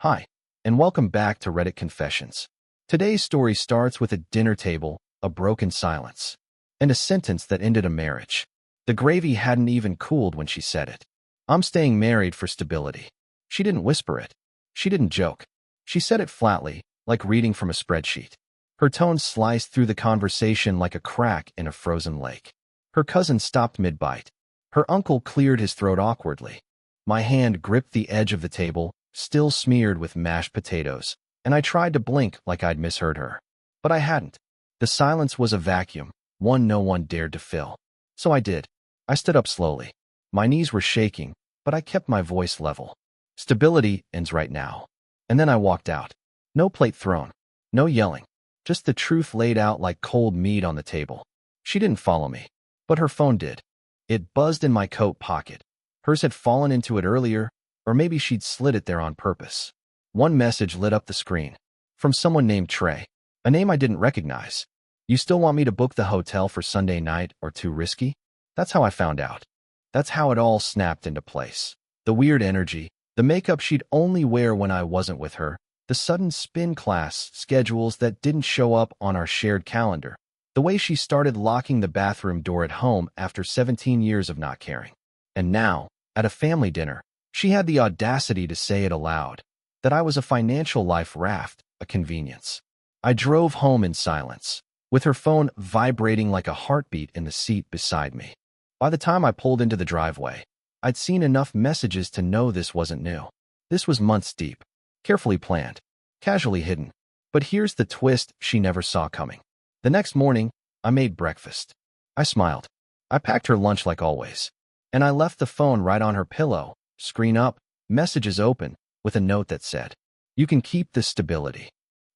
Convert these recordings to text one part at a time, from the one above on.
Hi, and welcome back to Reddit Confessions. Today's story starts with a dinner table, a broken silence, and a sentence that ended a marriage. The gravy hadn't even cooled when she said it. I'm staying married for stability. She didn't whisper it. She didn't joke. She said it flatly, like reading from a spreadsheet. Her tone sliced through the conversation like a crack in a frozen lake. Her cousin stopped mid-bite. Her uncle cleared his throat awkwardly. My hand gripped the edge of the table, still smeared with mashed potatoes, and I tried to blink like I'd misheard her. But I hadn't. The silence was a vacuum, one no one dared to fill. So I did. I stood up slowly. My knees were shaking, but I kept my voice level. Stability ends right now. And then I walked out. No plate thrown. No yelling. Just the truth laid out like cold meat on the table. She didn't follow me, but her phone did. It buzzed in my coat pocket. Hers had fallen into it earlier, or maybe she'd slid it there on purpose. One message lit up the screen. From someone named Trey. A name I didn't recognize. You still want me to book the hotel for Sunday night or too risky? That's how I found out. That's how it all snapped into place. The weird energy, the makeup she'd only wear when I wasn't with her, the sudden spin class schedules that didn't show up on our shared calendar, the way she started locking the bathroom door at home after 17 years of not caring. And now, at a family dinner, she had the audacity to say it aloud, that I was a financial life raft, a convenience. I drove home in silence, with her phone vibrating like a heartbeat in the seat beside me. By the time I pulled into the driveway, I'd seen enough messages to know this wasn't new. This was months deep, carefully planned, casually hidden. But here's the twist she never saw coming. The next morning, I made breakfast. I smiled. I packed her lunch like always. And I left the phone right on her pillow, screen up, messages open, with a note that said, "You can keep this stability.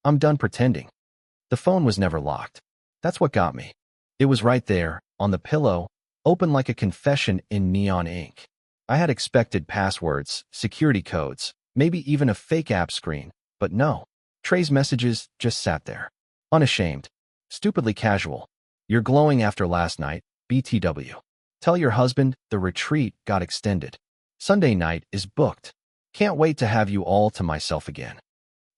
I'm done pretending." The phone was never locked. That's what got me. It was right there, on the pillow, open like a confession in neon ink. I had expected passwords, security codes, maybe even a fake app screen, but no. Trey's messages just sat there. Unashamed. Stupidly casual. "You're glowing after last night, BTW. Tell your husband the retreat got extended. Sunday night is booked. Can't wait to have you all to myself again."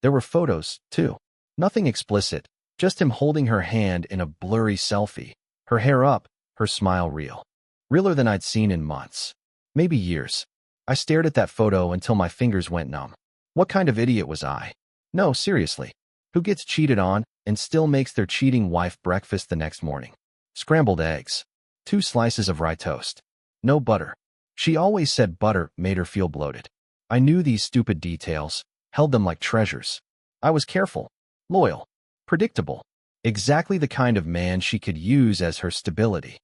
There were photos, too. Nothing explicit, just him holding her hand in a blurry selfie, her hair up, her smile real. Realer than I'd seen in months. Maybe years. I stared at that photo until my fingers went numb. What kind of idiot was I? No, seriously. Who gets cheated on and still makes their cheating wife breakfast the next morning? Scrambled eggs. 2 slices of rye toast. No butter. She always said butter made her feel bloated. I knew these stupid details, held them like treasures. I was careful, loyal, predictable. Exactly the kind of man she could use as her stability.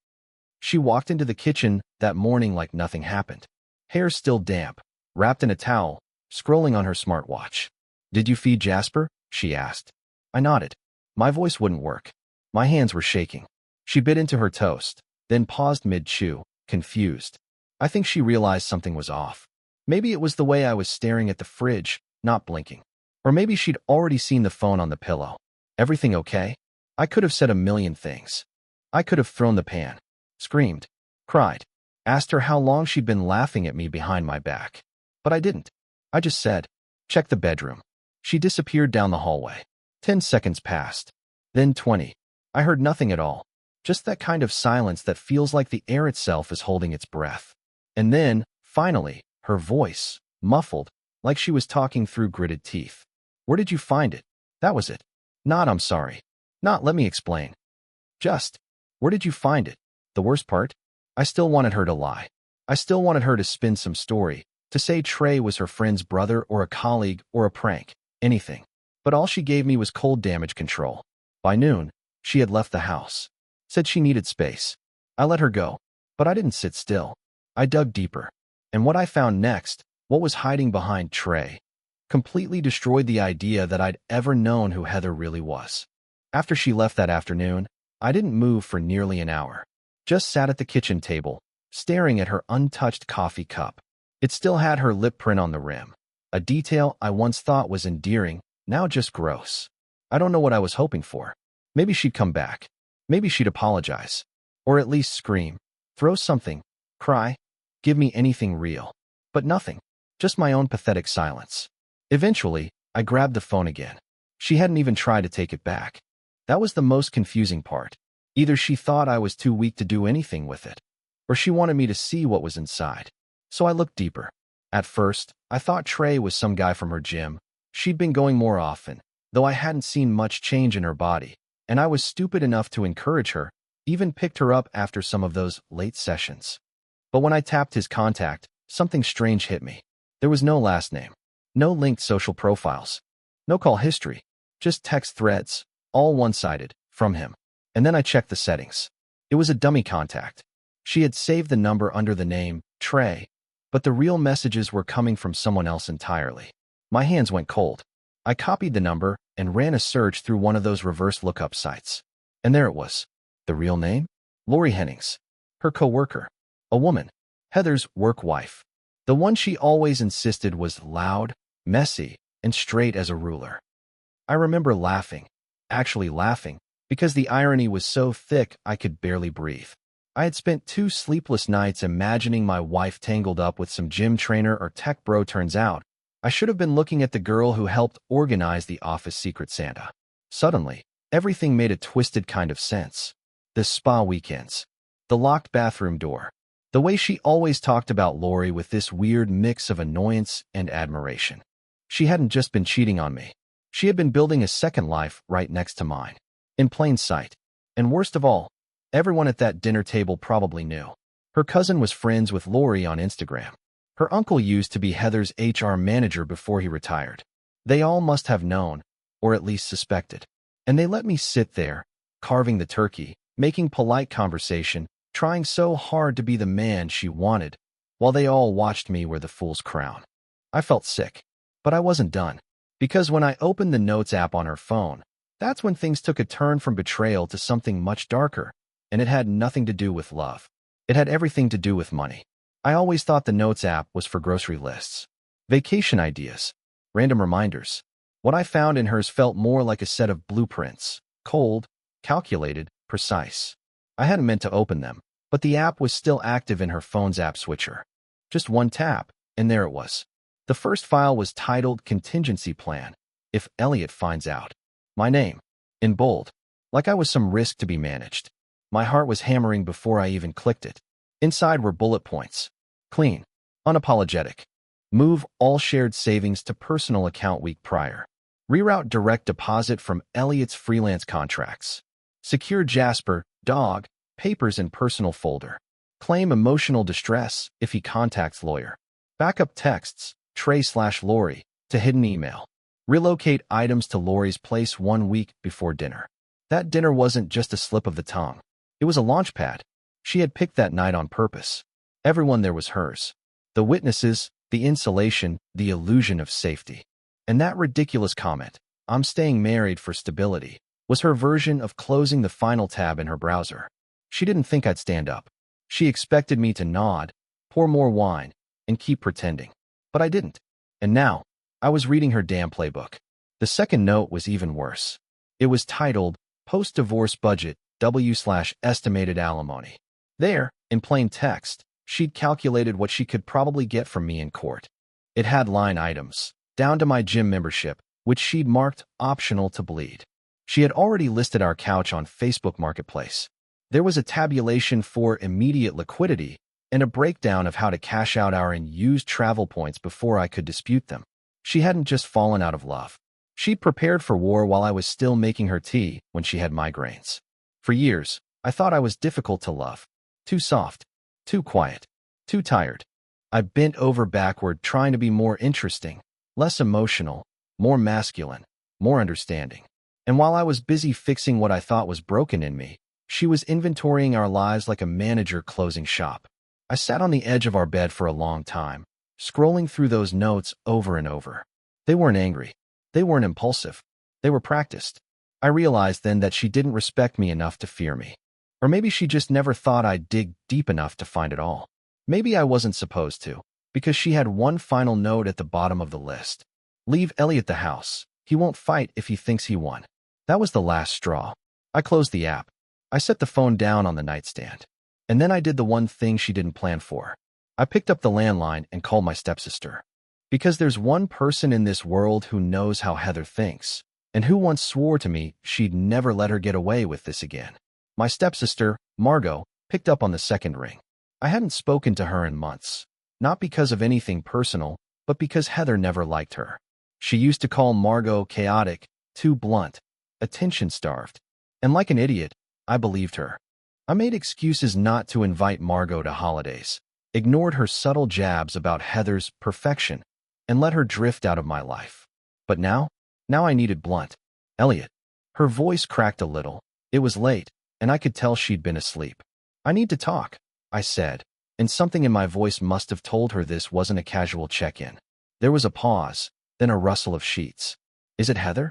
She walked into the kitchen that morning like nothing happened. Hair still damp, wrapped in a towel, scrolling on her smartwatch. "Did you feed Jasper?" she asked. I nodded. My voice wouldn't work. My hands were shaking. She bit into her toast, then paused mid-chew, confused. I think she realized something was off. Maybe it was the way I was staring at the fridge, not blinking. Or maybe she'd already seen the phone on the pillow. Everything okay? I could have said a million things. I could have thrown the pan, screamed, cried, asked her how long she'd been laughing at me behind my back. But I didn't. I just said, "Check the bedroom." She disappeared down the hallway. 10 seconds passed. Then 20. I heard nothing at all. Just that kind of silence that feels like the air itself is holding its breath. And then, finally, her voice, muffled, like she was talking through gritted teeth. "Where did you find it?" That was it. Not "I'm sorry." Not "let me explain." Just, "Where did you find it?" The worst part? I still wanted her to lie. I still wanted her to spin some story, to say Trey was her friend's brother or a colleague or a prank, anything. But all she gave me was cold damage control. By noon, she had left the house. Said she needed space. I let her go, but I didn't sit still. I dug deeper. And what I found next, what was hiding behind Trey, completely destroyed the idea that I'd ever known who Heather really was. After she left that afternoon, I didn't move for nearly an hour. Just sat at the kitchen table, staring at her untouched coffee cup. It still had her lip print on the rim. A detail I once thought was endearing, now just gross. I don't know what I was hoping for. Maybe she'd come back. Maybe she'd apologize. Or at least scream. Throw something. Cry. Give me anything real. But nothing. Just my own pathetic silence. Eventually, I grabbed the phone again. She hadn't even tried to take it back. That was the most confusing part. Either she thought I was too weak to do anything with it, or she wanted me to see what was inside. So I looked deeper. At first, I thought Trey was some guy from her gym. She'd been going more often, though I hadn't seen much change in her body, and I was stupid enough to encourage her, even picked her up after some of those late sessions. But when I tapped his contact, something strange hit me. There was no last name, no linked social profiles, no call history, just text threads, all one-sided, from him. And then I checked the settings. It was a dummy contact. She had saved the number under the name Trey, but the real messages were coming from someone else entirely. My hands went cold. I copied the number and ran a search through one of those reverse lookup sites. And there it was. The real name? Lori Hennings. Her co-worker. A woman. Heather's work wife. The one she always insisted was loud, messy, and straight as a ruler. I remember laughing, actually laughing, because the irony was so thick I could barely breathe. I had spent 2 sleepless nights imagining my wife tangled up with some gym trainer or tech bro. Turns out, I should have been looking at the girl who helped organize the office Secret Santa. Suddenly, everything made a twisted kind of sense. The spa weekends. The locked bathroom door. The way she always talked about Lori with this weird mix of annoyance and admiration. She hadn't just been cheating on me. She had been building a second life right next to mine. In plain sight. And worst of all, everyone at that dinner table probably knew. Her cousin was friends with Lori on Instagram. Her uncle used to be Heather's HR manager before he retired. They all must have known, or at least suspected. And they let me sit there, carving the turkey, making polite conversation, trying so hard to be the man she wanted, while they all watched me wear the fool's crown. I felt sick, but I wasn't done. Because when I opened the Notes app on her phone, that's when things took a turn from betrayal to something much darker, and it had nothing to do with love. It had everything to do with money. I always thought the Notes app was for grocery lists, vacation ideas, random reminders. What I found in hers felt more like a set of blueprints, cold, calculated, precise. I hadn't meant to open them, but the app was still active in her phone's app switcher. Just one tap, and there it was. The first file was titled Contingency Plan, if Elliot finds out. My name, in bold, like I was some risk to be managed. My heart was hammering before I even clicked it. Inside were bullet points. Clean. Unapologetic. Move all shared savings to personal account week prior. Reroute direct deposit from Elliot's freelance contracts. Secure Jasper, dog, papers in personal folder. Claim emotional distress if he contacts lawyer. Backup texts, Trey/Lori, to hidden email. Relocate items to Lori's place 1 week before dinner. That dinner wasn't just a slip of the tongue. It was a launch pad. She had picked that night on purpose. Everyone there was hers. The witnesses, the insulation, the illusion of safety. And that ridiculous comment, "I'm staying married for stability," was her version of closing the final tab in her browser. She didn't think I'd stand up. She expected me to nod, pour more wine, and keep pretending. But I didn't. And now, I was reading her damn playbook. The second note was even worse. It was titled, Post-Divorce Budget, W/Estimated Alimony. There, in plain text, she'd calculated what she could probably get from me in court. It had line items, down to my gym membership, which she'd marked optional to bleed. She had already listed our couch on Facebook Marketplace. There was a tabulation for immediate liquidity and a breakdown of how to cash out our unused travel points before I could dispute them. She hadn't just fallen out of love. She'd prepared for war while I was still making her tea when she had migraines. For years, I thought I was difficult to love. Too soft, too quiet, too tired. I bent over backward trying to be more interesting, less emotional, more masculine, more understanding. And while I was busy fixing what I thought was broken in me, she was inventorying our lives like a manager closing shop. I sat on the edge of our bed for a long time, scrolling through those notes over and over. They weren't angry. They weren't impulsive. They were practiced. I realized then that she didn't respect me enough to fear me. Or maybe she just never thought I'd dig deep enough to find it all. Maybe I wasn't supposed to, because she had one final note at the bottom of the list. Leave Elliot the house. He won't fight if he thinks he won. That was the last straw. I closed the app. I set the phone down on the nightstand. And then I did the one thing she didn't plan for. I picked up the landline and called my stepsister. Because there's one person in this world who knows how Heather thinks, and who once swore to me she'd never let her get away with this again. My stepsister, Margot, picked up on the second ring. I hadn't spoken to her in months, not because of anything personal, but because Heather never liked her. She used to call Margot chaotic, too blunt, attention-starved. And like an idiot, I believed her. I made excuses not to invite Margot to holidays, ignored her subtle jabs about Heather's perfection, and let her drift out of my life. But now I needed blunt. Elliot. Her voice cracked a little. It was late, and I could tell she'd been asleep. I need to talk, I said, and something in my voice must have told her this wasn't a casual check-in. There was a pause, then a rustle of sheets. Is it Heather?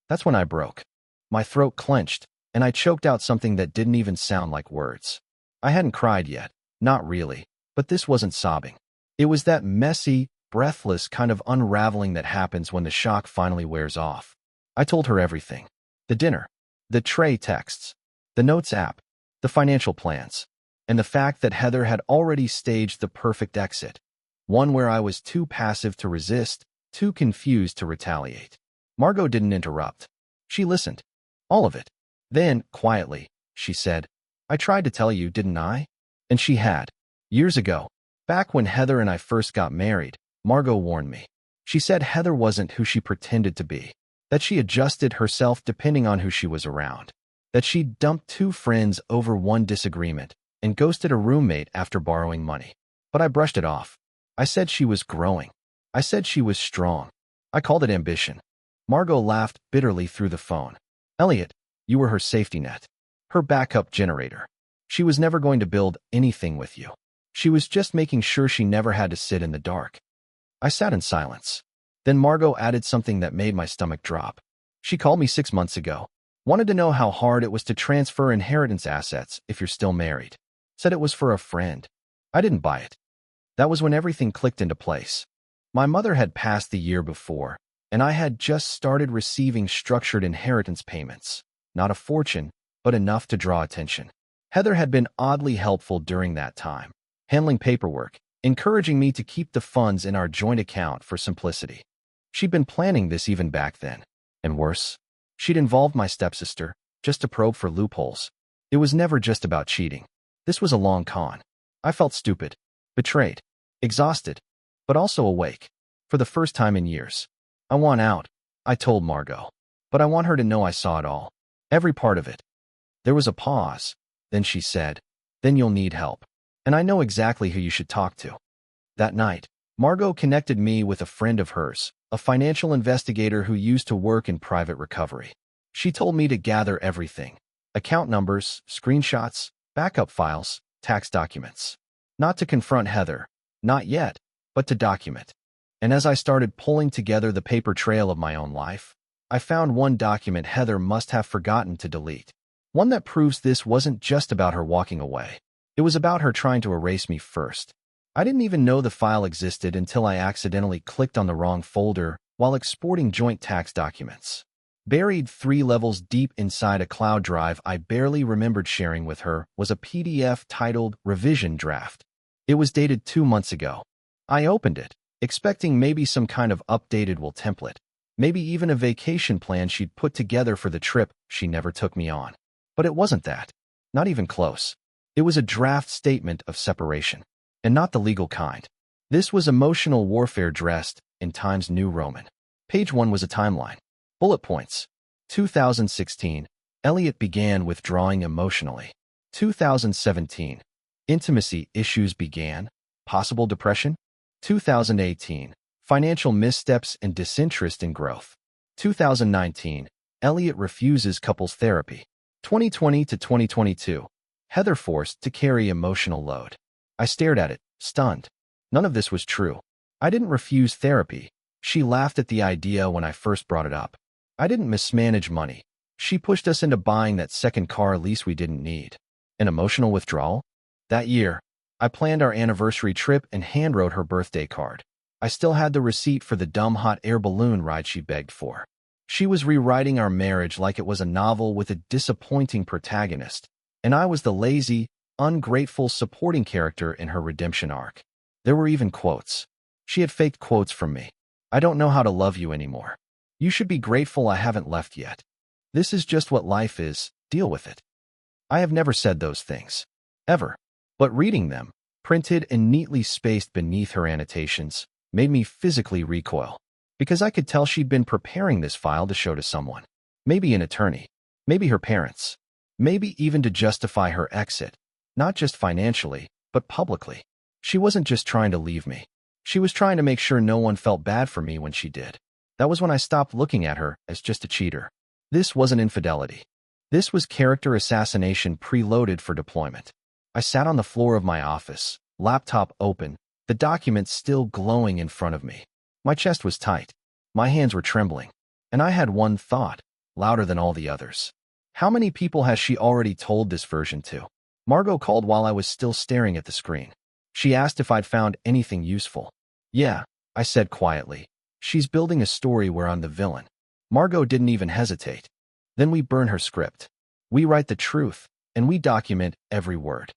That's when I broke. My throat clenched, and I choked out something that didn't even sound like words. I hadn't cried yet, not really, but this wasn't sobbing. It was that messy, breathless kind of unraveling that happens when the shock finally wears off. I told her everything. The dinner, the Trey texts, the notes app, the financial plans, and the fact that Heather had already staged the perfect exit, one where I was too passive to resist, too confused to retaliate. Margot didn't interrupt. She listened. All of it. Then, quietly, she said, I tried to tell you, didn't I? And she had. Years ago, back when Heather and I first got married, Margot warned me. She said Heather wasn't who she pretended to be, that she adjusted herself depending on who she was around, that she'd dumped two friends over one disagreement and ghosted a roommate after borrowing money. But I brushed it off. I said she was growing. I said she was strong. I called it ambition. Margot laughed bitterly through the phone. Elliot, you were her safety net, her backup generator. She was never going to build anything with you. She was just making sure she never had to sit in the dark. I sat in silence. Then Margot added something that made my stomach drop. She called me 6 months ago. Wanted to know how hard it was to transfer inheritance assets if you're still married. Said it was for a friend. I didn't buy it. That was when everything clicked into place. My mother had passed the year before, and I had just started receiving structured inheritance payments. Not a fortune, but enough to draw attention. Heather had been oddly helpful during that time, handling paperwork, encouraging me to keep the funds in our joint account for simplicity. She'd been planning this even back then. And worse, she'd involved my stepsister, just to probe for loopholes. It was never just about cheating. This was a long con. I felt stupid, betrayed, exhausted, but also awake. For the first time in years. I want out, I told Margot. But I want her to know I saw it all. Every part of it. There was a pause. Then she said, then you'll need help. And I know exactly who you should talk to. That night, Margot connected me with a friend of hers, a financial investigator who used to work in private recovery. She told me to gather everything. Account numbers, screenshots, backup files, tax documents. Not to confront Heather, not yet, but to document. And as I started pulling together the paper trail of my own life, I found one document Heather must have forgotten to delete. One that proves this wasn't just about her walking away. It was about her trying to erase me first. I didn't even know the file existed until I accidentally clicked on the wrong folder while exporting joint tax documents. Buried 3 levels deep inside a cloud drive I barely remembered sharing with her was a PDF titled Revision Draft. It was dated 2 months ago. I opened it, expecting maybe some kind of updated will template, maybe even a vacation plan she'd put together for the trip she never took me on. But it wasn't that. Not even close. It was a draft statement of separation, and not the legal kind. This was emotional warfare dressed in Times New Roman. Page 1 was a timeline. Bullet points. 2016. Elliot began withdrawing emotionally. 2017. Intimacy issues began. Possible depression. 2018. Financial missteps and disinterest in growth. 2019. Elliot refuses couples therapy. 2020 to 2022. Heather forced to carry emotional load. I stared at it, stunned. None of this was true. I didn't refuse therapy. She laughed at the idea when I first brought it up. I didn't mismanage money. She pushed us into buying that second car lease we didn't need. An emotional withdrawal? That year, I planned our anniversary trip and handwrote her birthday card. I still had the receipt for the dumb hot air balloon ride she begged for. She was rewriting our marriage like it was a novel with a disappointing protagonist, and I was the lazy, ungrateful supporting character in her redemption arc. There were even quotes. She had faked quotes from me. I don't know how to love you anymore. You should be grateful I haven't left yet. This is just what life is. Deal with it. I have never said those things. Ever. But reading them, printed and neatly spaced beneath her annotations, made me physically recoil. Because I could tell she'd been preparing this file to show to someone. Maybe an attorney. Maybe her parents. Maybe even to justify her exit. Not just financially, but publicly. She wasn't just trying to leave me. She was trying to make sure no one felt bad for me when she did. That was when I stopped looking at her as just a cheater. This wasn't infidelity. This was character assassination preloaded for deployment. I sat on the floor of my office, laptop open, the documents still glowing in front of me. My chest was tight. My hands were trembling. And I had one thought, louder than all the others. How many people has she already told this version to? Margot called while I was still staring at the screen. She asked if I'd found anything useful. Yeah, I said quietly. She's building a story where I'm the villain. Margot didn't even hesitate. Then we burn her script. We write the truth, and we document every word.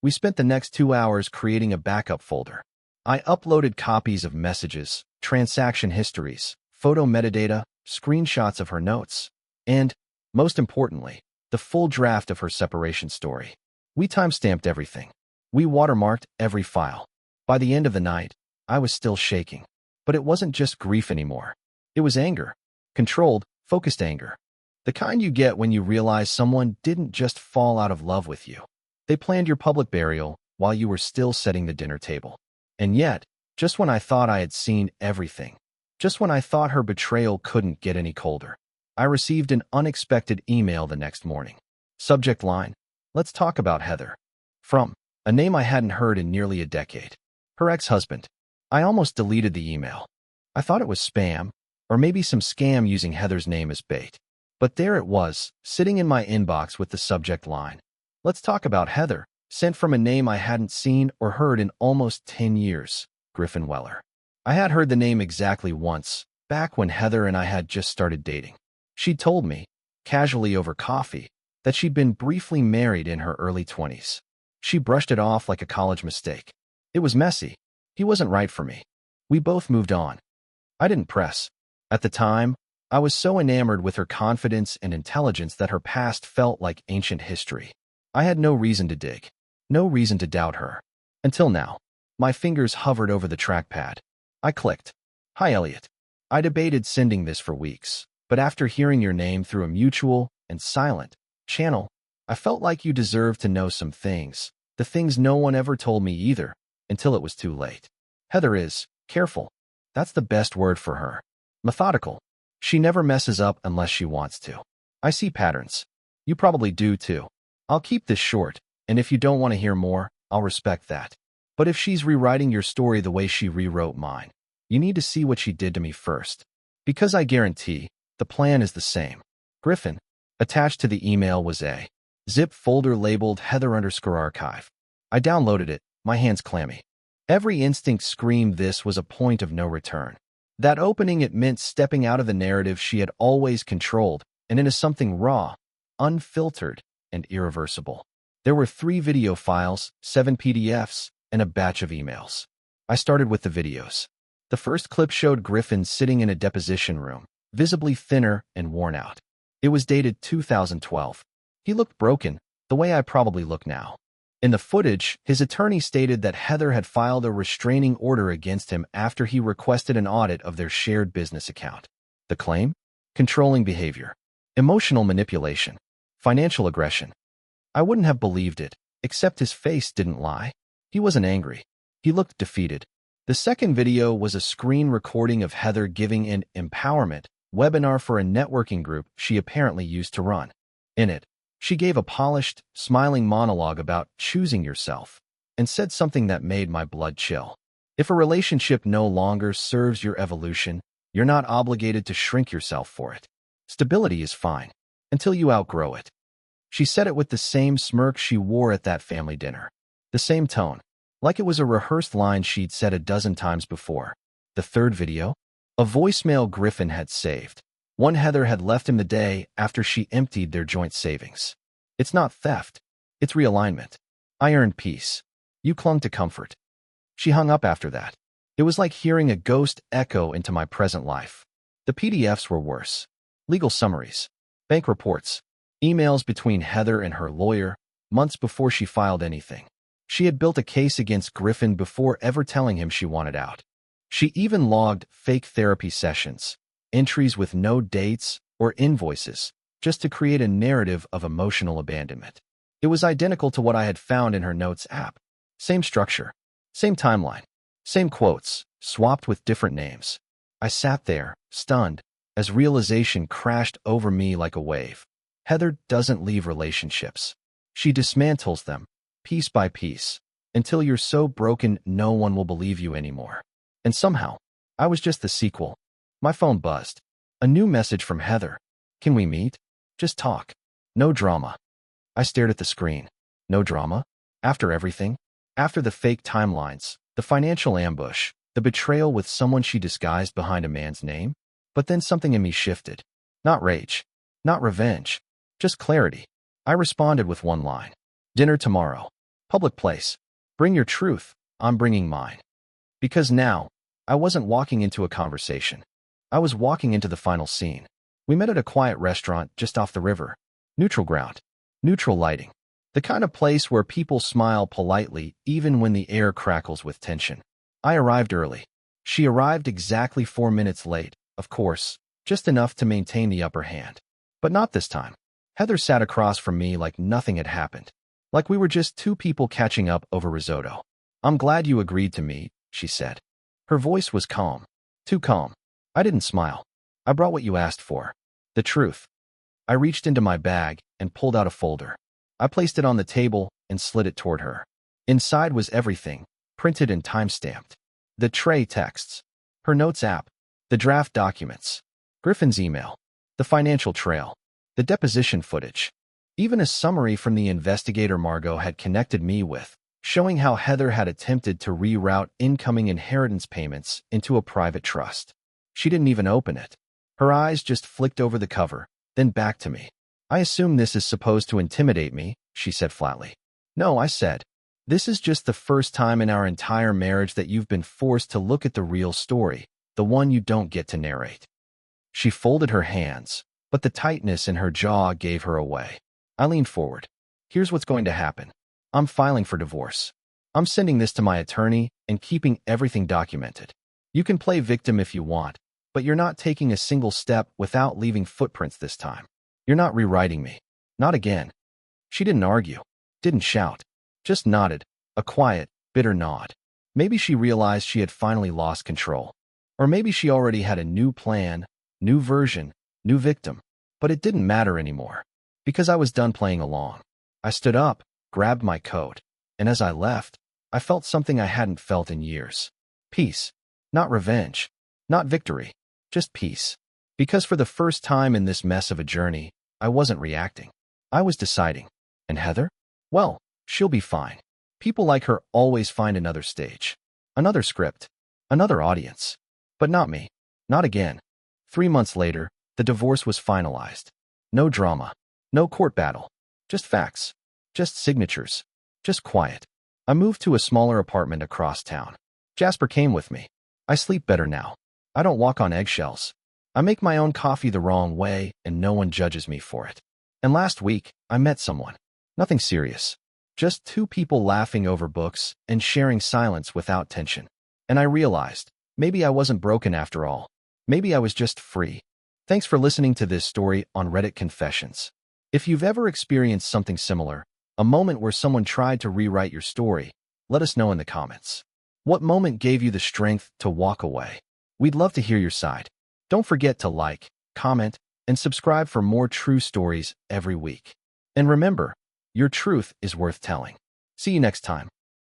We spent the next 2 hours creating a backup folder. I uploaded copies of messages, transaction histories, photo metadata, screenshots of her notes, and, most importantly, the full draft of her separation story. We timestamped everything. We watermarked every file. By the end of the night, I was still shaking. But it wasn't just grief anymore. It was anger. Controlled, focused anger. The kind you get when you realize someone didn't just fall out of love with you. They planned your public burial while you were still setting the dinner table. And yet, just when I thought I had seen everything, just when I thought her betrayal couldn't get any colder, I received an unexpected email the next morning. Subject line: let's talk about Heather. From a name I hadn't heard in nearly a decade. Her ex-husband. I almost deleted the email. I thought it was spam, or maybe some scam using Heather's name as bait. But there it was, sitting in my inbox with the subject line: let's talk about Heather, sent from a name I hadn't seen or heard in almost 10 years, Griffin Weller. I had heard the name exactly once, back when Heather and I had just started dating. She'd told me, casually over coffee, that she'd been briefly married in her early 20s. She brushed it off like a college mistake. It was messy. He wasn't right for me. We both moved on. I didn't press. At the time, I was so enamored with her confidence and intelligence that her past felt like ancient history. I had no reason to dig, no reason to doubt her. Until now. My fingers hovered over the trackpad. I clicked. Hi, Elliot. I debated sending this for weeks, but after hearing your name through a mutual and silent channel, I felt like you deserved to know some things, the things no one ever told me either, until it was too late. Heather is careful. That's the best word for her. Methodical. She never messes up unless she wants to. I see patterns. You probably do too. I'll keep this short, and if you don't want to hear more, I'll respect that. But if she's rewriting your story the way she rewrote mine, you need to see what she did to me first. Because I guarantee, the plan is the same. Griffin. Attached to the email was a zip folder labeled Heather_archive. I downloaded it, my hands clammy. Every instinct screamed this was a point of no return. That opening it meant stepping out of the narrative she had always controlled and into something raw, unfiltered, and irreversible. There were 3 video files, 7 PDFs, and a batch of emails. I started with the videos. The first clip showed Griffin sitting in a deposition room, visibly thinner and worn out. It was dated 2012. He looked broken, the way I probably look now. In the footage, his attorney stated that Heather had filed a restraining order against him after he requested an audit of their shared business account. The claim? Controlling behavior, emotional manipulation, financial aggression. I wouldn't have believed it, except his face didn't lie. He wasn't angry. He looked defeated. The second video was a screen recording of Heather giving an empowerment webinar for a networking group she apparently used to run. In it, she gave a polished, smiling monologue about choosing yourself and said something that made my blood chill. If a relationship no longer serves your evolution, you're not obligated to shrink yourself for it. Stability is fine, until you outgrow it. She said it with the same smirk she wore at that family dinner. The same tone, like it was a rehearsed line she'd said a dozen times before. The third video? A voicemail Griffin had saved. One Heather had left him the day after she emptied their joint savings. It's not theft. It's realignment. I earned peace. You clung to comfort. She hung up after that. It was like hearing a ghost echo into my present life. The PDFs were worse. Legal summaries, bank reports, emails between Heather and her lawyer, months before she filed anything. She had built a case against Griffin before ever telling him she wanted out. She even logged fake therapy sessions, entries with no dates or invoices, just to create a narrative of emotional abandonment. It was identical to what I had found in her notes app. Same structure, same timeline, same quotes, swapped with different names. I sat there, stunned, as realization crashed over me like a wave. Heather doesn't leave relationships. She dismantles them, piece by piece, until you're so broken no one will believe you anymore. And somehow, I was just the sequel. My phone buzzed. A new message from Heather. Can we meet? Just talk. No drama. I stared at the screen. No drama? After everything? After the fake timelines, the financial ambush, the betrayal with someone she disguised behind a man's name? But then something in me shifted. Not rage. Not revenge. Just clarity. I responded with one line. Dinner tomorrow. Public place. Bring your truth. I'm bringing mine. Because now, I wasn't walking into a conversation. I was walking into the final scene. We met at a quiet restaurant just off the river. Neutral ground. Neutral lighting. The kind of place where people smile politely even when the air crackles with tension. I arrived early. She arrived exactly 4 minutes late, of course, just enough to maintain the upper hand. But not this time. Heather sat across from me like nothing had happened. Like we were just two people catching up over risotto. I'm glad you agreed to meet, she said. Her voice was calm. Too calm. I didn't smile. I brought what you asked for. The truth. I reached into my bag and pulled out a folder. I placed it on the table and slid it toward her. Inside was everything, printed and time-stamped. The tray texts, her notes app, the draft documents, Griffin's email, the financial trail, the deposition footage, even a summary from the investigator Margot had connected me with, showing how Heather had attempted to reroute incoming inheritance payments into a private trust. She didn't even open it. Her eyes just flicked over the cover, then back to me. I assume this is supposed to intimidate me, she said flatly. No, I said. This is just the first time in our entire marriage that you've been forced to look at the real story, the one you don't get to narrate. She folded her hands, but the tightness in her jaw gave her away. I leaned forward. Here's what's going to happen. I'm filing for divorce. I'm sending this to my attorney and keeping everything documented. You can play victim if you want, but you're not taking a single step without leaving footprints this time. You're not rewriting me. Not again. She didn't argue, didn't shout, just nodded, a quiet, bitter nod. Maybe she realized she had finally lost control. Or maybe she already had a new plan, new version, new victim. But it didn't matter anymore, because I was done playing along. I stood up, grabbed my coat, and as I left, I felt something I hadn't felt in years. Peace. Not revenge. Not victory. Just peace. Because for the first time in this mess of a journey, I wasn't reacting. I was deciding. And Heather? Well, she'll be fine. People like her always find another stage. Another script. Another audience. But not me. Not again. 3 months later, the divorce was finalized. No drama. No court battle. Just facts. Just signatures. Just quiet. I moved to a smaller apartment across town. Jasper came with me. I sleep better now. I don't walk on eggshells. I make my own coffee the wrong way, and no one judges me for it. And last week, I met someone. Nothing serious. Just two people laughing over books and sharing silence without tension. And I realized, maybe I wasn't broken after all. Maybe I was just free. Thanks for listening to this story on Reddit Confessions. If you've ever experienced something similar, a moment where someone tried to rewrite your story, let us know in the comments. What moment gave you the strength to walk away? We'd love to hear your side. Don't forget to like, comment, and subscribe for more true stories every week. And remember, your truth is worth telling. See you next time.